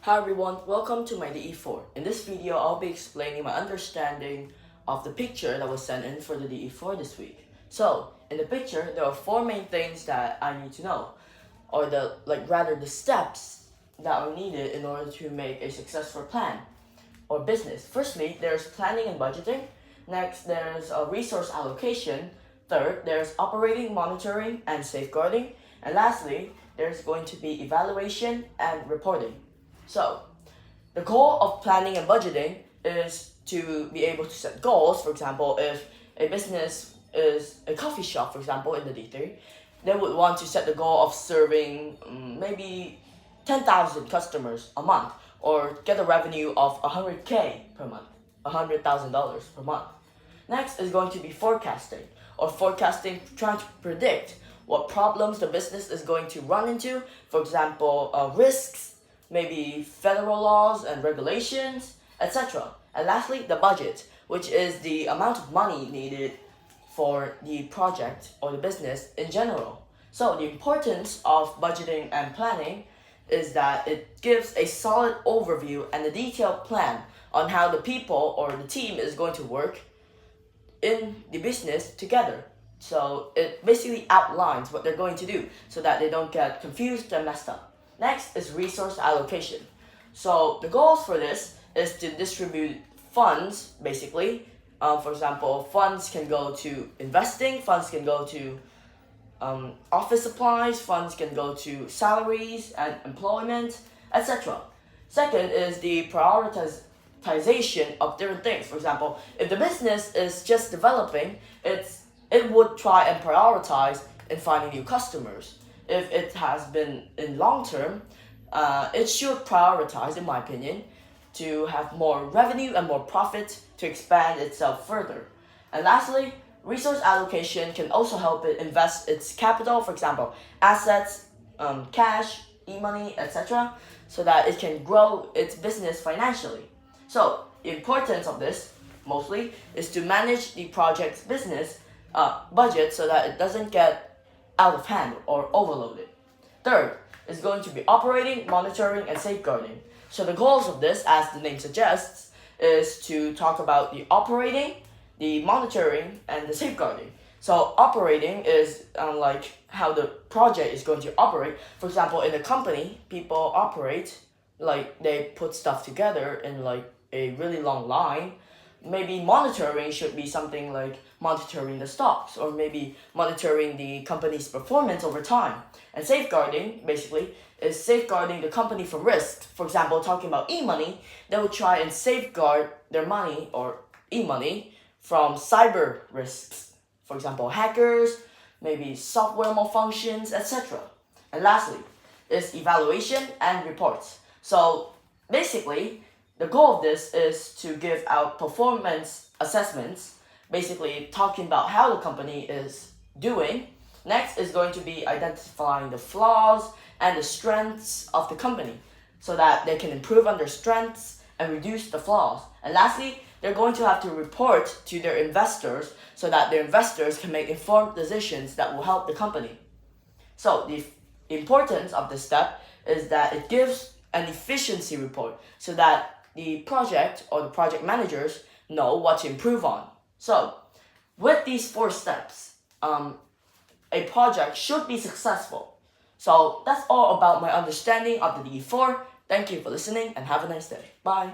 Hi everyone, welcome to my DE4. In this video, I'll be explaining my understanding of the picture that was sent in for the DE4 this week. So, in the picture, there are four main things that I need to know, or the steps that are needed in order to make a successful plan or business. Firstly, there's planning and budgeting. Next, there's resource allocation. Third, there's operating, monitoring, and safeguarding. And lastly, there's going to be evaluation and reporting. So, the goal of planning and budgeting is to be able to set goals. For example, if a business is a coffee shop, for example, in the D3, they would want to set the goal of serving maybe 10,000 customers a month, or get a revenue of 100K per month, $100,000 per month. Next is going to be forecasting, trying to predict what problems the business is going to run into. For example, risks, maybe federal laws and regulations, etc. And lastly, the budget, which is the amount of money needed for the project or the business in general. So the importance of budgeting and planning is that it gives a solid overview and a detailed plan on how the people or the team is going to work in the business together. So it basically outlines what they're going to do so that they don't get confused and messed up. Next is resource allocation. So the goals for this is to distribute funds, basically. For example, funds can go to investing, funds can go to office supplies, funds can go to salaries and employment, etc. Second is the prioritization of different things. For example, if the business is just developing, it would try and prioritize in finding new customers. If it has been in long term, it should prioritize, in my opinion, to have more revenue and more profit to expand itself further. And lastly, resource allocation can also help it invest its capital, for example, assets, cash, e-money, etc., so that it can grow its business financially. So, the importance of this, mostly, is to manage the project's business budget so that it doesn't get out of hand or overloaded. Third is going to be operating, monitoring, and safeguarding. So the goals of this, as the name suggests, is to talk about the operating, the monitoring, and the safeguarding. So operating is like how the project is going to operate. For example, in a company, people operate like they put stuff together in like a really long line. Maybe monitoring should be something like monitoring the stocks, or maybe monitoring the company's performance over time. And safeguarding, basically, is safeguarding the company from risks. For example, talking about e-money, they would try and safeguard their money or e-money from cyber risks. For example, hackers, maybe software malfunctions, etc. And lastly, is evaluation and reports. So basically, the goal of this is to give out performance assessments, basically talking about how the company is doing. Next is going to be identifying the flaws and the strengths of the company so that they can improve on their strengths and reduce the flaws. And lastly, they're going to have to report to their investors so that their investors can make informed decisions that will help the company. So the importance of this step is that it gives an efficiency report so that the project or the project managers know what to improve on. So, with these four steps, a project should be successful. So, that's all about my understanding of the DE4. Thank you for listening and have a nice day. Bye.